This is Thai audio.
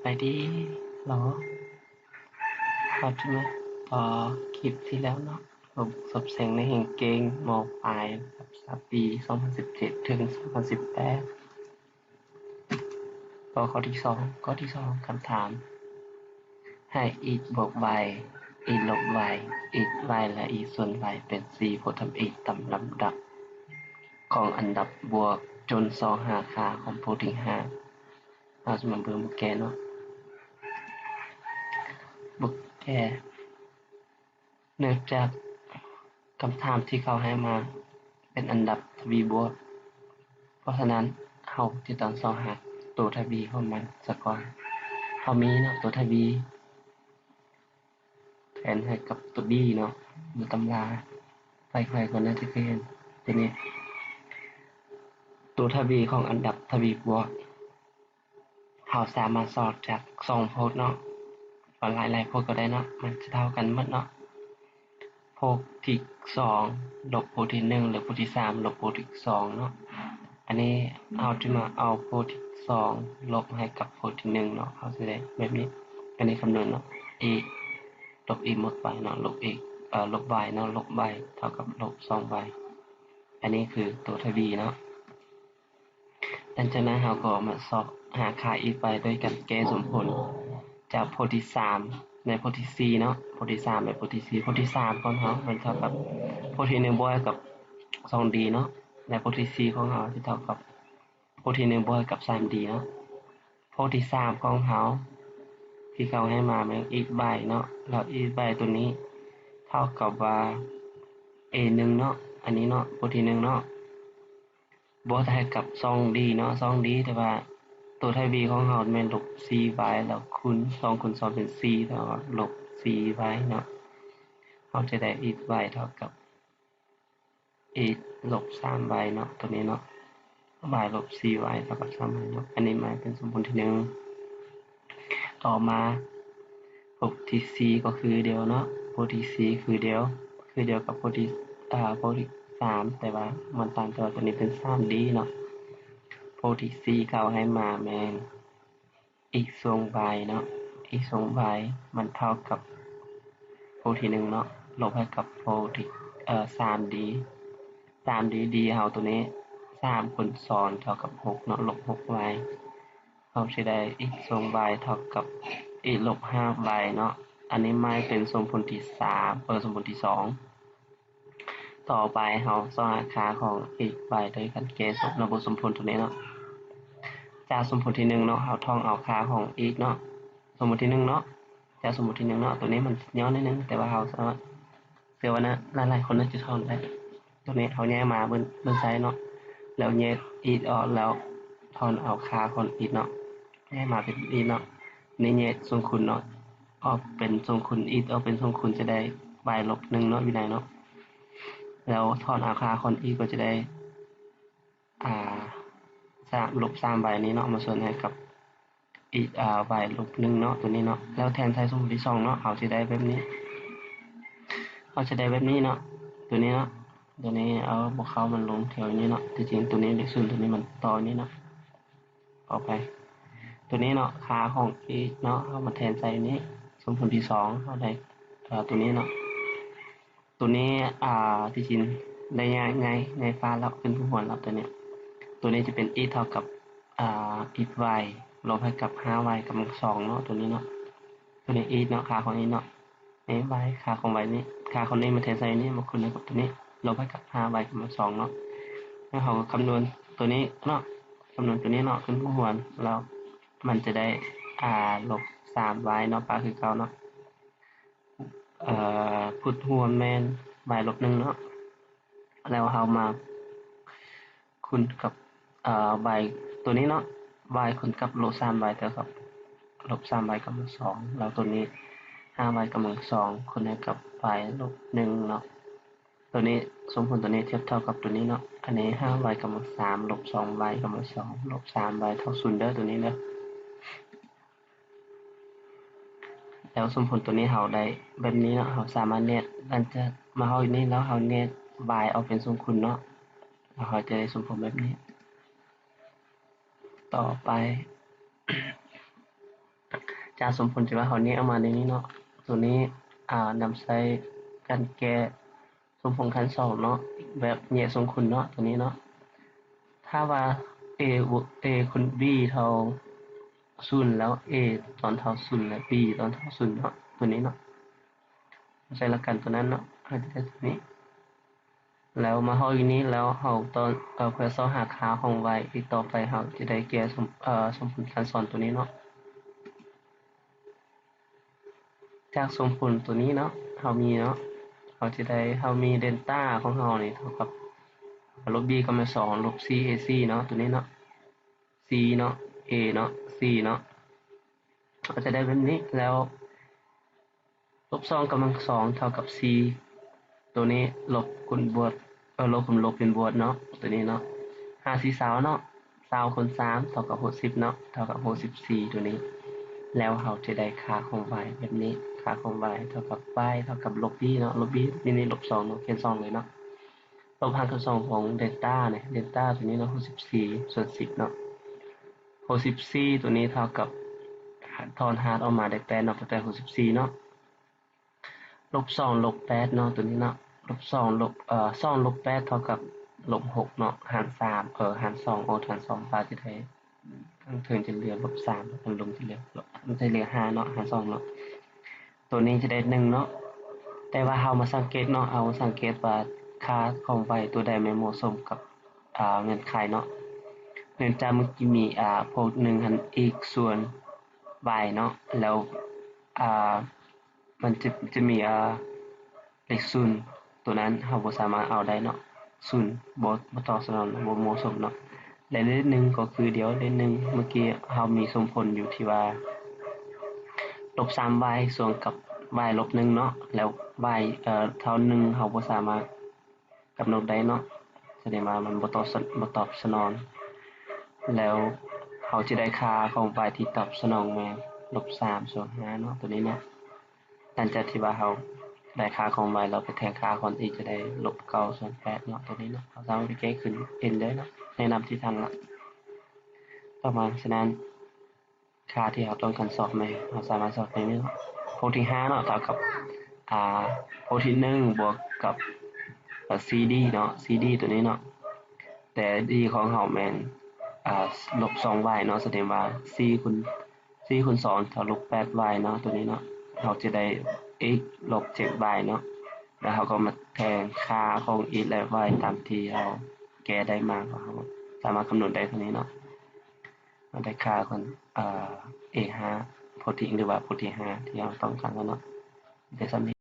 ไปดีเหรอครับใช่ไหมพอคลิปที่แล้วเนาะผมสบเสียงในแห่งเกงมปลายครับปี2017ถึง2018ก็ข้อที่สองคำถามให้ x บวก y x ลบ y x y และ x ส่วน y เป็น4ผลทำ x ตามลำดับของอันดับบวกจนสองหาค่าของโพถึง5เราจะมาเบิ่งบุกแกเนาะบุกแกเนื่องจากคำถามที่เขาให้มาเป็นอันดับทวีบวก เพราะฉะนั้นเราจะต้องเสาะหาตัวทวีของมันซะก่อนเรามีเนาะตัวทวีแทนให้กับตัวบี้เนาะอยู่ตำราไปใครก็น่าจะเคยเห็นทีนี้ตัวทวีของอันดับทวีบวกเราสามารถสอบจาก2โพจน์เนาะว่าหลายๆโพจน์ก็ได้เนาะมันจะเท่ากันหมดเนาะโพจน์ที่2ลบโพจน์ที่1หรือโพจน์ที่3ลบโพจน์ที่2เนาะอันนี้เราจะมาเอาโพจน์ที่2ลบให้กับโพจน์ที่1เนาะเราจะได้แบบนี้อันนี้คำนวณเนาะ a ลบ x หมดไปเนาะลบ x ลบ y เนาะลบ y เท่ากับลบ 2y อันนี้คือตัวทวีเนาะหลังจากนั้นเราก็มาสอบหาค่า x y ด้วยการแก้สมผลจากโพจน์ที่3ในโพจน์ที่4เนาะโพจน์ที่3และโพจน์ที่4โพจน์ที่3ของเรามันเท่ากับโพจน์ที่1บวกกับ 2d เนาะและโพจน์ที่4ของเราจะเท่ากับโพจน์ที่1บวกกับ 3d เนาะโพจน์ที่3ของเราที่เขาให้มาแม่ง x by เนาะแล้ว x by ตัวนี้เท่ากับว่า a1 เนาะอันนี้เนาะโพจน์ที่1เนาะบวกให้กับ 2d เนาะ 2d แต่ว่าตัวทวีของเราแม่นลบ 4y แล้วคูณ2คูณ2เป็น4แล้วก็ลบ 4y เนาะเราจะได้ x y เท่ากับ x ลบ 3y เนาะตัวนี้เนาะ y ลบ 4y เท่ากับ 3y เนาะอันนี้หมายเป็นสมมุติที่1ต่อมาพบที่ 4 ก็คือเดียวเนาะพบที่ 4 คือเดียวกับพบที่พบที่3แต่ว่ามันต่างกันตัวนี้เป็น 3d เนาะพบที่ 4 เขาให้มาแม่น x ส่วน y เนาะ x ส่วน y มันเท่ากับพบที่1เนาะลบให้กับพบที่3d 3d d เฮาตัวนี้3คูณ2เท่ากับ6เนาะลบ 6y เราจะได้ x ส่วน y เท่ากับ x ลบ 5y เนาะอันนี้หมายเป็นสมผลที่3สมผลที่2ต่อไปเราสร้างค่าของ x y โดยการแก้ระบบสมผลตัวนี้เนาะจากสมผลที่1เนาะเราท่องเอาค่าของ x เนาะสมมุติที่1เนาะจากสมมุติที่1เนาะตัวนี้มันย่อนิดนึงแต่ว่าเราสามารถเชื่อว่านะหลายๆคนน่าจะท่องได้ตัวนี้เขาแยกมาบนไซด์เนาะแล้วแยก x ออกแล้วถอนเอาค่าของ x เนาะแยกมาเป็น x เนาะนี่แยกทรงคุณเนาะออกเป็นทรงคุณ x ออกเป็นทรงคุณจะได้ y ลบ1เนาะวินัยเนาะแล้วถอนเอาค่าของ x ก็จะได้อ่า3ลบ 3y นี้เนาะมาส่วนให้กับ x y ลบ1เนาะตัวนี้เนาะแล้วแทนใส่สมมุติที่2เนาะเขาสิได้แบบนี้เขาจะได้แบบนี้เนาะตัวนี้เนาะตัวนี้เอาบ่เข้ามันลงแถวนี้เนาะที่จริงตัวนี้เลข0ตัวนี้มันต่อนี้เนาะต่อไปตัวนี้เนาะค่าของ x เนาะเอามาแทนใส่นี้สมผลที่2เฮาได้ตัวนี้เนาะตัวนี้ที่จริงได้ง่ายฟ้าแล้วขึ้นผู้หวนแล้วตัวนี้ตัวนี้จะเป็น x เท่ากับx y ลบให้กับ 5y กำลัง2เนาะตัวนี้เนาะตัวนี้ x เนาะค่าของ x เนาะ y ค่าของ y นี้ค่าของนี้มาแทนใส่นี้มาคูณกับตัวนี้ลบให้กับ 5y กำลัง2เนาะแล้วเราก็คำนวณตัวนี้เนาะคำนวณตัวนี้เนาะขึ้นผู้หวนแล้วมันจะได้ลบ 3y เนาะปาคือเก่าเนาะพุทธหัวแม่น y ลบ1เนาะแล้วเรามาคูณกับy ตัวนี้เนาะ y คูณกับลบ 3y เท่ากับลบ 3y กำลัง2แล้วตัวนี้ 5y กำลัง2คูณกับ y ลบ1เนาะตัวนี้สมผลตัวนี้เทียบเท่ากับตัวนี้เนาะอันนี้ 5y กำลัง3ลบ 2y กำลัง2ลบ 3y เท่า0เด้อตัวนี้เด้อแล้วสมผลตัวนี้เราได้แบบนี้เนาะเราสามารถเน็ตหลังจากมาเฮานี้แล้วเราเน็ต y เอาเป็นสมคุณเนาะแล้วเราจะได้สมผลแบบนี้ต่อไป จากสมผลที่ว่าเขาแยกออกมาในนี้เนาะตัวนี้นำใช้การแก้สมผลคัน2เนาะแบบแยกทรงคุณเนาะตัวนี้เนาะถ้าว่า A บวก A คูณ B เท่า0แล้ว A ตอนเท่า0และ B ตอนเท่า0เนาะตัวนี้เนาะใช้หลักการตัวนั้นเนาะเราจะได้ตัวนี้แล้วมาเฮาอีกนี้แล้วเฮาตอนเพื่อหาค่าของ y อีกต่อไปเฮาจะได้แก้สมผลการสอนตัวนี้เนาะจากสมผลตัวนี้เนาะเฮามีเนาะเฮามีเดลต้าของเฮานี่เท่ากับลบ b กำลัง2ลบ c ac เนาะตัวนี้เนาะ c เนาะ a เนาะ c เนาะก็จะได้แบบนี้แล้วลบ2กำลัง2เท่ากับ c ตัวนี้ลบคูณบวกลบคูณลบเป็นบวกเนาะตัวนี้เนาะ5 4 20เนาะ20คูณ3เท่ากับ60เนาะเท่ากับ64ตัวนี้แล้วเราจะได้ค่าของ y แบบนี้ค่าของ y เท่ากับ y เท่ากับลบ b เนาะลบ b นี่ลบ2เนาะเขียน2เลยเนาะลบหารกับ2ของเดลต้าเนี่ยเดลต้าตัวนี้เนาะ64ส่วน10เนาะ64ตัวนี้เท่ากับถอนหารออกมาได้8เนาะแต่64เนาะลบ2ลบ8เนาะตัวนี้เนาะลบ2ลบ2ลบ8เท่ากับลบ6เนาะหาร3หาร2ออกหาร2ปาจะได้ข้างเทิงจะเหลือลบ3แล้วกันลงจะเหลือมันจะเหลือ5เนาะหาร2เนาะตัวนี้จะได้1เนาะแต่ว่าเฮามาสังเกตเนาะเอาสังเกตว่าค่าของใบตัวใดไม่เหมาะสมกับเงื่อนไขเนาะเนื่องจากเมื่อกี้มีพวก1หัน x ส่วน y เนาะแล้วอ่ามันจะมีเลข0ตัวนั้นเราบ่สามารถเอาได้เนาะ0บ่ตอบสนองบ่เหมาะสมเนาะและเลข1ก็คือเดี๋ยวเลข1เมื่อกี้เรามีสมผลอยู่ที่ว่าลบ 3y ส่วนกับ y ลบ1เนาะแล้ว y เท่า1เราบ่สามารถกำหนดได้เนาะแสดงว่ามันบ่ตอบสนองแล้วเราจะได้ค่าของ y ที่ตอบสนองมาลบ3ส่วน5เนาะตัวนี้เนาะหลังจากที่ว่าเราได้ค่าของ y เราไปแทนค่าของ x จะได้ลบ9ส่วน8เนาะตัวนี้เนาะเราสามารถไปแก้ขึ้นเองเลยเนาะแนะนำที่ท่านละต่อมาฉะนั้นค่าที่เราต้องการสอบเราสามารถสอบได้เนาะโพที่5เนาะเท่ากับโพที่1บวกกับCD เนาะ CD ตัวนี้เนาะแต่ d ของเราแม่นลบ 2y เนาะแสดงว่า c คูณ2เท่าลบ 8y เนาะตัวนี้เนาะเราจะได้ x ลบ 7y เนาะแล้วเราก็มาแทนค่าของ x และ y ตามที่เราแก้ได้มาก็เราสามารถคำนวณได้เท่านี้เนาะเราได้ค่าของa5 โพที่หรือว่าโพที่5ที่เราต้องการแล้วเนาะได้สำเร็จ